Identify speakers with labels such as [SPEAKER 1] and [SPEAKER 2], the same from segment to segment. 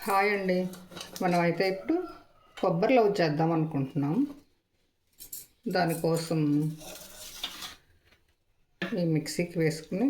[SPEAKER 1] Hi అండి. మనం అయితే ఇప్పుడు కొబ్బరి లవ్ చేద్దాం అనుకుంటున్నాం. దానికోసం ఈ మిక్సీకి వేసుకుని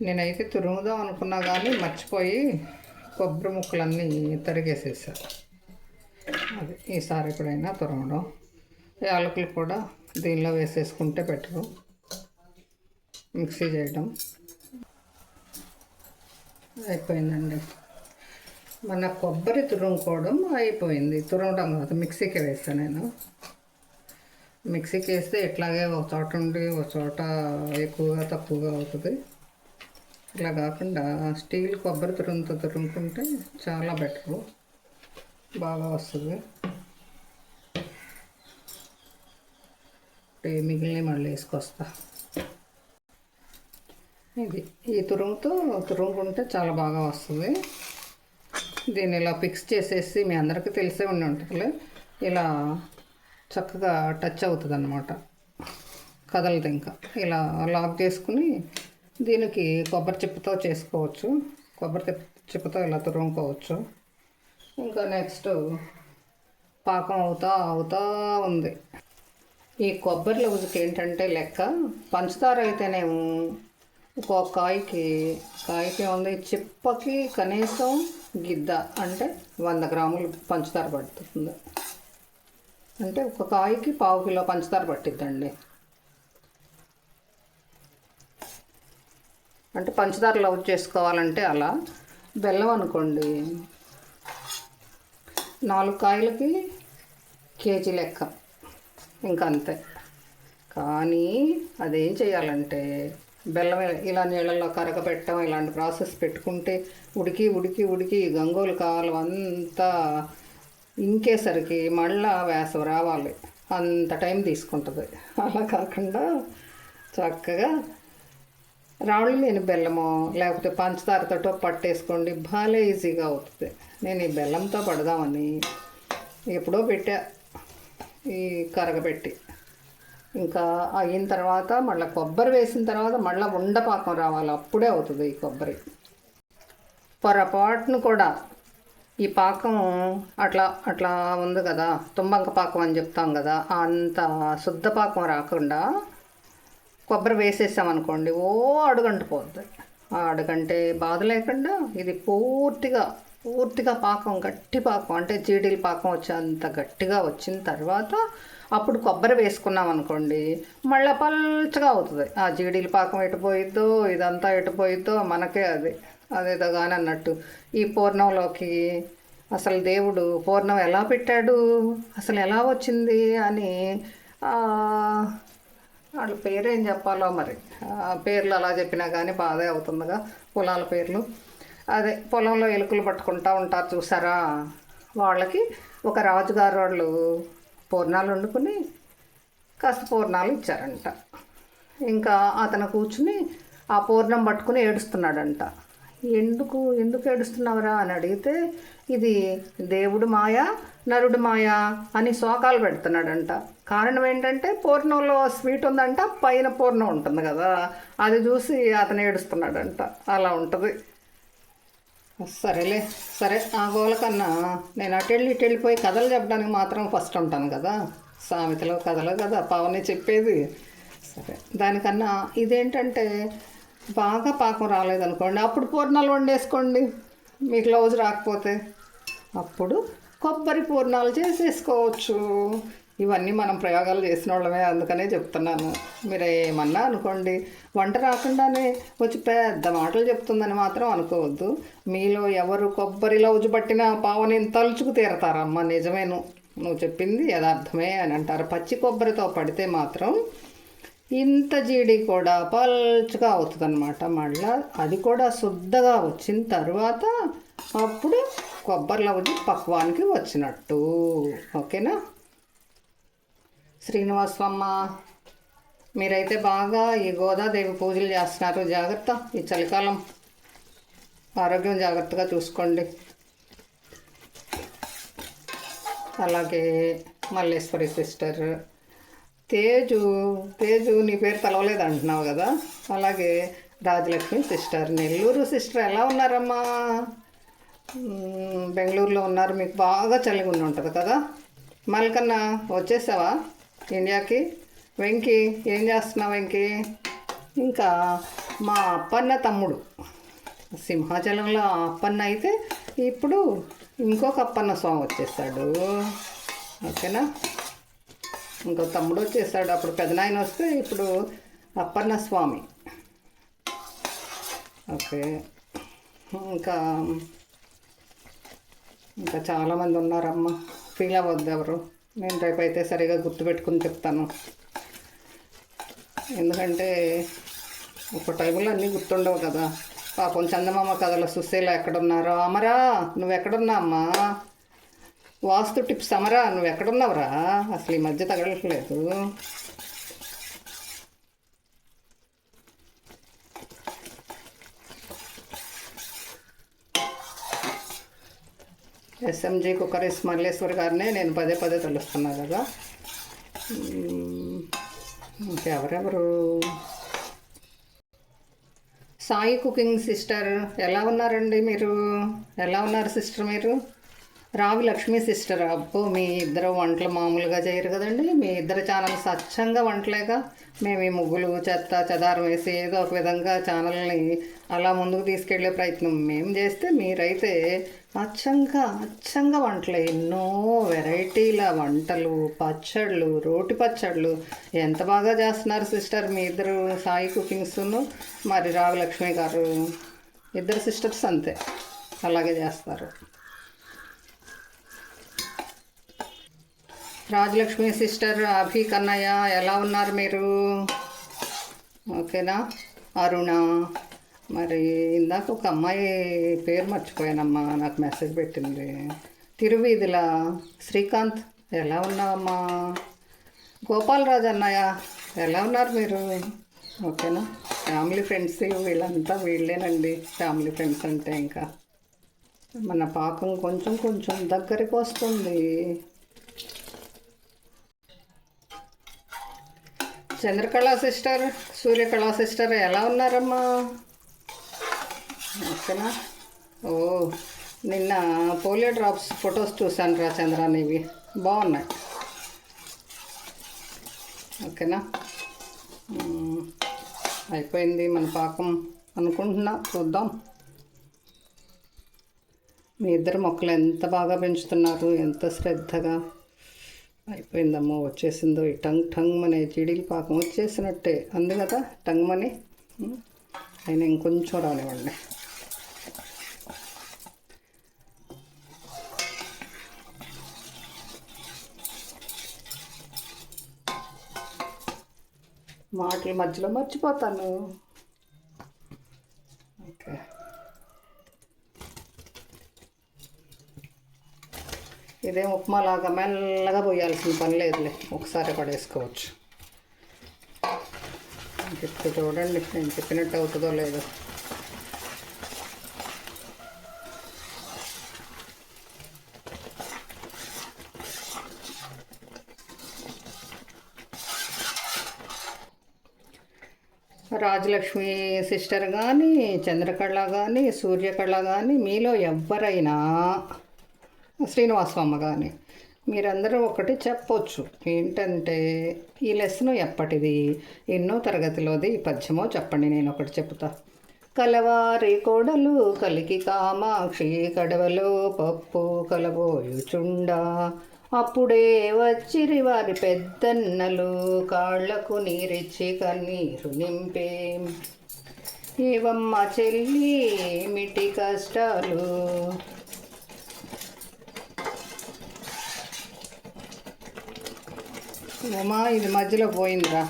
[SPEAKER 1] నేనైతే తురుముదాం అనుకున్నా కానీ మర్చిపోయి కొబ్బరి ముక్కలన్నీ తరిగేసేసా. అది ఈసారి ఎప్పుడైనా తురమడం. యాలకులు కూడా దీనిలో వేసేసుకుంటే బెటరు. మిక్సీ చేయడం అయిపోయిందండి. మన కొబ్బరి తురుముకోవడం అయిపోయింది. తురమడం కాదు, మిక్సీకి వేస్తాను నేను. మిక్సీకి వేస్తే ఇట్లాగే ఒక చోట ఉండి ఒక చోట ఎక్కువగా తక్కువగా అవుతుంది. ఇట్లా కాకుండా స్టీల్ కొబ్బరి తురుముతో తురుముకుంటే చాలా బెటరు, బాగా వస్తుంది. మిగిలిన మళ్ళీ వేసుకొస్తా. ఇది ఈ తురుముతో తురుముకుంటే చాలా బాగా వస్తుంది. దీన్ని ఇలా ఫిక్స్ చేసేసి మీ అందరికీ తెలిసే ఉండి ఉంటుంది. ఇలా చక్కగా టచ్ అవుతుంది అన్నమాట, కదలదు. ఇంకా ఇలా లాక్ చేసుకుని దీనికి కొబ్బరి చిప్పతో చేసుకోవచ్చు. కొబ్బరి చిప్పతో ఇలా తురుముకోవచ్చు. ఇంకా నెక్స్ట్ పాకం అవుతా ఉంది. ఈ కొబ్బరి లవుజుకి ఏంటంటే లెక్క, పంచదార అయితేనేమో ఒక కాయకి ఉంది, చిప్పకి కనీసం గిద్ద అంటే 100 గ్రాములు పంచదార పడుతుంది. అంటే ఒక కాయకి 1/2 కిలో పంచదార పట్టిద్దండి. అంటే పంచదార లవ్ చేసుకోవాలంటే అలా. బెల్లం అనుకోండి, 4 కాయలకి కేజీ లెక్క, ఇంకా అంతే. కానీ అదేం చేయాలంటే బెల్లం ఇలా నీళ్ళల్లో కరగపెట్టడం ఇలాంటి ప్రాసెస్ పెట్టుకుంటే ఉడికి గంగోలు కాలం అంతా ఇంకేసరికి మళ్ళా వేసవి రావాలి, అంత టైం తీసుకుంటుంది. అలా కాకుండా చక్కగా రాళ్ళు లేని బెల్లమో లేకపోతే పంచదారతో పట్టేసుకోండి, బాగా ఈజీగా అవుతుంది. నేను ఈ బెల్లంతో పడదామని ఎప్పుడో పెట్టా ఈ కరగబెట్టి. ఇంకా అయిన తర్వాత మళ్ళీ కొబ్బరి వేసిన తర్వాత మళ్ళీ ఉండపాకం రావాలి, అప్పుడే అవుతుంది ఈ కొబ్బరి. పొరపాటును కూడా ఈ పాకం అట్లా ఉంది కదా, తుంబంక పాకం అని చెప్తాం కదా, అంత శుద్ధ పాకం రాకుండా కొబ్బరి వేసేసామనుకోండి, అడుగంటిపోద్ది. ఆ అడుగంటే బాధ లేకుండా ఇది పూర్తిగా పాకం, గట్టి పాకం అంటే జీడీల పాకం వచ్చేంత గట్టిగా వచ్చిన తర్వాత అప్పుడు కొబ్బరి వేసుకున్నాం అనుకోండి, మళ్ళీ పల్చగా అవుతుంది. ఆ జీడీల పాకం ఎటుపోయిద్దో ఇదంతా ఎటుపోయిద్దో మనకే అదేదో కానీ అన్నట్టు. ఈ పూర్ణంలోకి అసలు దేవుడు పూర్ణం ఎలా పెట్టాడు, అసలు ఎలా వచ్చింది అని వాళ్ళ పేరేం చెప్పాలో మరి. పేర్లు అలా చెప్పినా కానీ బాధే అవుతుందిగా. పొలాల పేర్లు, అదే పొలంలో ఎలుకలు పట్టుకుంటూ ఉంటారు చూసారా, వాళ్ళకి ఒక రాజుగారు వాళ్ళు పూర్ణాలు వండుకుని కాస్త పూర్ణాలు ఇచ్చారంట. ఇంకా అతను కూర్చుని ఆ పూర్ణం పట్టుకుని ఏడుస్తున్నాడంట. ఎందుకు ఏడుస్తున్నావురా అని అడిగితే, ఇది దేవుడు మాయా నరుడు మాయా అని శోకాలు పెడుతున్నాడంట. కారణం ఏంటంటే పూర్ణంలో స్వీట్ ఉందంట, పైన పూర్ణం ఉంటుంది కదా, అది చూసి అతను ఏడుస్తున్నాడంట. అలా ఉంటుంది. సరే ఆ గోల కన్నా నేను అటు వెళ్ళిపోయి కథలు చెప్పడానికి మాత్రం ఫస్ట్ ఉంటాను కదా. సామెతలో కథలు కదా పవని చెప్పేది. సరే, దానికన్నా ఇదేంటంటే బాగా పాకం రాలేదనుకోండి, అప్పుడు పూర్ణాలు వండేసుకోండి. మీకు లౌజ్ రాకపోతే అప్పుడు కొబ్బరి పూర్ణాలు చేసేసుకోవచ్చు. ఇవన్నీ మనం ప్రయోగాలు చేసిన వాళ్ళమే, అందుకనే చెప్తున్నాను. మీరు ఏమన్నా అనుకోండి, వంట రాకుండానే వచ్చి పెద్ద మాటలు చెప్తుందని మాత్రం అనుకోవద్దు. మీలో ఎవరు కొబ్బరి లౌజు పట్టినా పావని తలుచుకు తీరతారమ్మ. నిజమే, నువ్వు చెప్పింది యథార్థమే అని అంటారు. పచ్చి కొబ్బరితో పడితే మాత్రం ఇంత జీడి కూడా పల్చగా అవుతుంది అన్నమాట. మళ్ళీ అది కూడా శుద్ధగా వచ్చిన తర్వాత అప్పుడు కొబ్బరి లౌజు పక్వానికి వచ్చినట్టు. ఓకేనా? శ్రీనివాసమ్మ, మీరైతే బాగా ఈ గోదాదేవి పూజలు చేస్తున్నారు. జాగ్రత్త, ఈ చలికాలం ఆరోగ్యం జాగ్రత్తగా చూసుకోండి. అలాగే మల్లేశ్వరి సిస్టర్, తేజు తేజు నీ పేరు తలవలేదు అంటున్నావు కదా, అలాగే రాజలక్ష్మి సిస్టర్, నెల్లూరు సిస్టర్ ఎలా ఉన్నారమ్మా? బెంగళూరులో ఉన్నారు, మీకు బాగా చలిగా ఉండి ఉంటుంది కదా. మల్కన్నా వచ్చేసావా ఇండియాకి? వెంకీ ఏం చేస్తున్నావు వెంకీ? ఇంకా మా అప్పన్న తమ్ముడు సింహాచలంలో అప్పన్న అయితే ఇప్పుడు ఇంకొక అప్పన్న స్వామి వచ్చేసాడు. ఓకేనా, ఇంకో తమ్ముడు వచ్చేసాడు. అప్పుడు పెదనాయన వస్తే ఇప్పుడు అప్పన్న స్వామి. ఓకే, ఇంకా ఇంకా చాలామంది ఉన్నారమ్మ, ఫీల్ అవ్వద్దు ఎవరు. నేను రేపైతే సరిగా గుర్తుపెట్టుకుని చెప్తాను, ఎందుకంటే ఒక టైంలో అన్నీ గుర్తుండవు కదా. పాపం చందమామ కథల సుశీల ఎక్కడున్నారో. అమరా నువ్వు ఎక్కడున్నా అమ్మా? వాస్తు టిప్స్ అమరా నువ్వు ఎక్కడున్నావురా? అసలు ఈ మధ్య తగలట్లేదు. ఎస్ఎంజీ కుక్కరీస్ మల్లేశ్వర్ గారినే నేను పదే పదే తెలుస్తున్నా కదా. ఇంకెవరెవరు? సాయి కుకింగ్ సిస్టర్ ఎలా ఉన్నారండి మీరు? ఎలా ఉన్నారు సిస్టర్ మీరు? రావి లక్ష్మీ సిస్టర్, అబ్బో మీ ఇద్దరు వంటలు మామూలుగా చేయరు కదండి. మీ ఇద్దరు ఛానల్ స్వచ్ఛంగా వంటలేగా. మేము ఈ ముగ్గులు చెత్త చెదారం వేసి ఏదో ఒక విధంగా ఛానల్ని అలా ముందుకు తీసుకెళ్లే ప్రయత్నం మేము చేస్తే, మీరైతే అచ్చంగా వంటలు, ఎన్నో వెరైటీల వంటలు, పచ్చళ్ళు, రోటి పచ్చళ్ళు ఎంత బాగా చేస్తున్నారు సిస్టర్ మీ ఇద్దరు. సాయి కుకింగ్స్ను మరి రావి లక్ష్మి గారు ఇద్దరు సిస్టర్స్ అంతే, అలాగే చేస్తారు. రాజలక్ష్మి సిస్టర్, అభి, కన్నయ్య ఎలా ఉన్నారు మీరు? ఓకేనా. అరుణ, మరి ఇందాక ఒక అమ్మాయి పేరు మర్చిపోయానమ్మా, నాకు మెసేజ్ పెట్టింది. తిరువీధుల శ్రీకాంత్ ఎలా ఉన్నావమ్మా? గోపాలరాజు అన్నయ్య ఎలా ఉన్నారు మీరు? ఓకేనా. ఫ్యామిలీ ఫ్రెండ్స్ వీళ్ళంతా వీళ్ళేనండి, ఫ్యామిలీ ఫ్రెండ్స్ అంటే. ఇంకా మన పాకం కొంచెం దగ్గరికి వస్తుంది. చంద్రకళ సిస్టర్, సూర్యకళ సిస్టర్ ఎలా ఉన్నారమ్మా? ఓకేనా. ఓ నిన్న పోలియో డ్రాప్స్ ఫొటోస్ చూశాను రా చంద్ర, నీవి బాగున్నాయి. ఓకేనా, అయిపోయింది మన పాకం అనుకుంటున్నా, చూద్దాం. మీ ఇద్దరు మొక్కలు ఎంత బాగా పెంచుతున్నారు, ఎంత శ్రద్ధగా. అయిపోయిందమ్మో, వచ్చేసిందో ఈ టంగ్ మనే చిడిలి పాకం వచ్చేసినట్టే అంది కదా, టంగ్ మని. అయినా ఇంకొంచెం రానివ్వండి. మాటల మధ్యలో మర్చిపోతాను. ఓకే, ఇదేం ఉప్మాలాగా మెల్లగా పోయాల్సిన పని లేదులే, ఒకసారి పడేసుకోవచ్చు. ఇప్పుడు చూడండి నేను చెప్పినట్టు అవుతుందో లేదో. రాజలక్ష్మి సిస్టర్ కానీ, చంద్రకళ కానీ, సూర్యకళ కానీ, మీలో ఎవరైనా, శ్రీనివాసమ్మ కానీ, మీరందరూ ఒకటి చెప్పొచ్చు. ఏంటంటే ఈ లెసన్ ఎప్పటిది, ఎన్నో తరగతిలోది ఈ పద్యమో చెప్పండి, నేను ఒకటి చెప్తా. కలవారి కోడలు కలికి కామాక్షి, కడవలో పప్పు కలబోయుచుండా, అప్పుడే వచ్చిరి వారి పెద్దన్నలు, కాళ్లకు నీరిచ్చి కన్నీరు నింపే. ఏవమ్మ చెల్లి మిటి కష్టాలు, ఉమా ఇది మధ్యలో పోయిందిరా,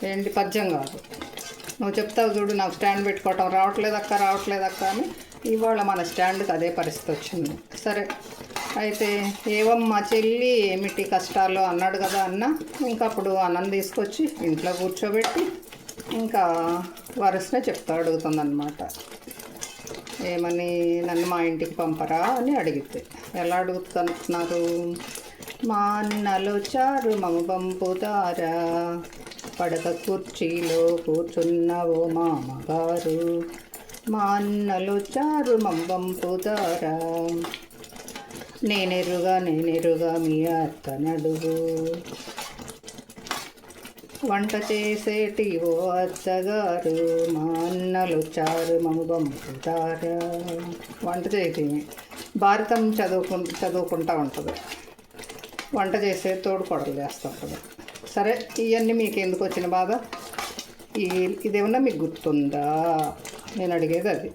[SPEAKER 1] ఏంటి పద్యం కాదు. నువ్వు చెప్తావు చూడు, నాకు స్టాండ్ పెట్టుకోవటం రావట్లేదక్క అని ఇవాళ మన స్టాండ్కి అదే పరిస్థితి వచ్చింది. సరే అయితే ఏవమ్మా చెల్లి ఏమిటి కష్టాలు అన్నాడు కదా అన్న. ఇంకా అప్పుడు అన్నం తీసుకొచ్చి ఇంట్లో కూర్చోబెట్టి ఇంకా వరుసనే అడుగుతుందన్నమాట. ఏమని, నన్ను మా ఇంటికి పంపరా అని అడిగితే ఎలా అడుగుతున్నారు? మా అన్నలు చారు మము పంపుతారా, పడక కుర్చీలో కూర్చున్న ఓ మామగారు. మా అన్నలు చారు మము పంపుతారా, నేనెరుగా మీ అత్త నడుగు. వంట చేసేటి ఓ అత్తగారు, మా అన్నలు చారు మము పంపుతారా. వంట చేసి భారతం చదువుకుంటా ఉంటుంది, వంట చేసే తోడుకోడలు చేస్తుంటుంది. సరే, ఇవన్నీ మీకు ఎందుకు వచ్చిన బాధ? ఇదేమన్నా మీకు గుర్తుందా? నేను అడిగేది అది.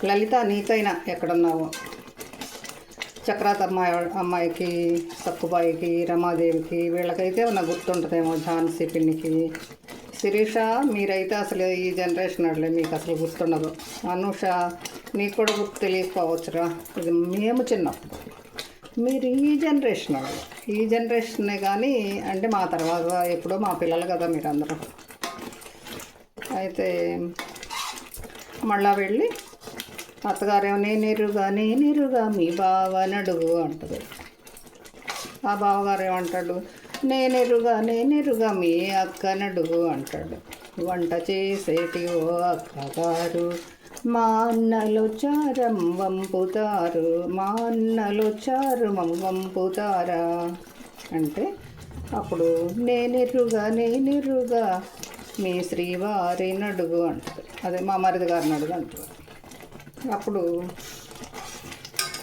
[SPEAKER 1] లలిత, నీకైనా ఎక్కడున్నావు? చక్రాత్ అమ్మాయికి, సక్కుబాయికి, రమాదేవికి, వీళ్ళకైతే ఉన్న గుర్తుంటుందేమో, ఝాన్సీ పిన్నికి. శిరీష, మీరైతే అసలు ఈ జనరేషన్ అట్లే, మీకు అసలు గుర్తుండదు. అనూష, నీకు కూడా గుర్తు తెలియకపోవచ్చురా, ఇది మేము చిన్నప్పుడు. మీరు ఈ జనరేషనే కానీ, అంటే మా తర్వాత ఎప్పుడో మా పిల్లలు కదా మీరందరూ. అయితే మళ్ళా వెళ్ళి అత్తగారేమో నేనెరుగా మీ బావ నడుగు అంటది. ఆ బావగారు ఏమంటాడు? నేనెరుగా మీ అక్క నడుగు అంటాడు. వంట చేసేటి ఓ అక్కగారు, మా అన్నలు చారం వంపుతారు, మా అన్నలు చారు మము వంపుతారా అంటే, అప్పుడు నేనెరుగా మీ శ్రీవారి నడుగు అంటారు. అదే మా మరిది గారి నడుగు అంటారు. అప్పుడు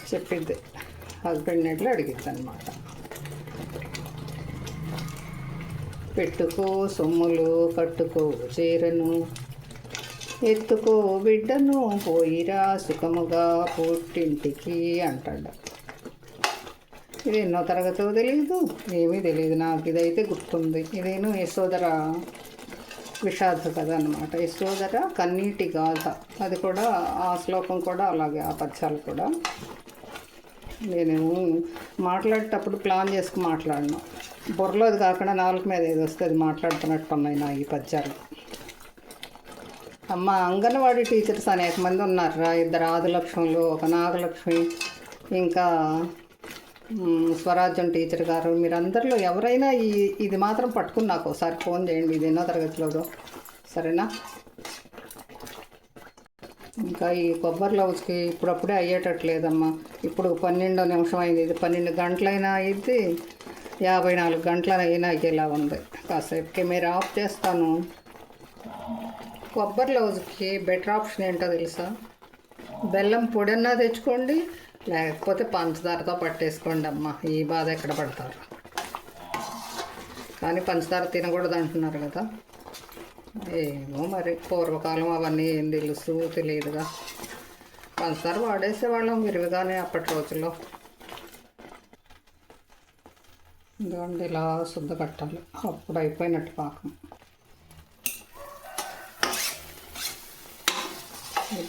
[SPEAKER 1] చెప్పిద్ది, హస్బెండ్ ఎట్లా అడిగిద్ది అనమాట. పెట్టుకో సొమ్ములు, కట్టుకో చీరను, ఎత్తుకో బిడ్డను, పోయిరా సుఖముగా పుట్టింటికి అంటాడు. ఇది ఎన్నో తరగతో తెలియదు, ఏమీ తెలియదు. నాకు ఇదైతే గుర్తుంది. ఇదేను యశోదర విషాద కథ అనమాట. యశోదర కన్నీటి గాథ. అది కూడా, ఆ శ్లోకం కూడా అలాగే, ఆ పద్యాలు కూడా. నేను మాట్లాడేటప్పుడు ప్లాన్ చేసుకుని మాట్లాడను, బుర్రలో అది కాకుండా నాలుగు మీద ఏది వస్తే అది మాట్లాడుతున్నట్టు ఉన్నాయి నా ఈ పద్యాలు. అమ్మ, అంగన్వాడీ టీచర్స్ అనేక మంది ఉన్నారా. 2 ఆదిలక్ష్ములు, ఒక నాగలక్ష్మి, ఇంకా స్వరాజ్యం టీచర్ గారు. మీరందరిలో ఎవరైనా ఇది మాత్రం పట్టుకుని నాకు ఒకసారి ఫోన్ చేయండి, ఇది ఎన్నో తరగతిలోదో, సరేనా? ఇంకా ఈ కొబ్బరి లౌజ్కి ఇప్పుడప్పుడే అయ్యేటట్లేదమ్మా. ఇప్పుడు 12వ నిమిషం అయింది, ఇది 12 గంటలైనా అయింది, 54 గంటలైనా అయ్యేలా ఉంది. కాసేపు కెమెరా ఆఫ్ చేస్తాను. కొబ్బరి లౌజ్కి బెటర్ ఆప్షన్ ఏంటో తెలుసా? బెల్లం పొడన్నా తెచ్చుకోండి, లేకపోతే పంచదారతో పట్టేసుకోండి అమ్మ. ఈ బాధ ఎక్కడ పడతారు? కానీ పంచదార తినకూడదు అంటున్నారు కదా. ఏమో మరి, పూర్వకాలం అవన్నీ ఏం తెలుసు తెలియదుగా. పంచదార వాడేసేవాళ్ళం విరివిగానే అప్పటి రోజుల్లో. ఇదిగోండి, ఇలా శుద్ధ కట్టాలి, అప్పుడు అయిపోయినట్టు పాకం.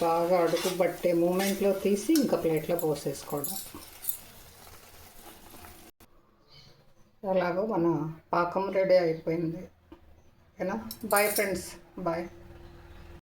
[SPEAKER 1] బాగా అడుగు పట్టే మూమెంట్లో తీసి ఇంకా ప్లేట్లో పోసేసుకోవడం. ఎలాగో మన పాకం రెడీ అయిపోయింది. ఓకేనా? Bye friends, bye.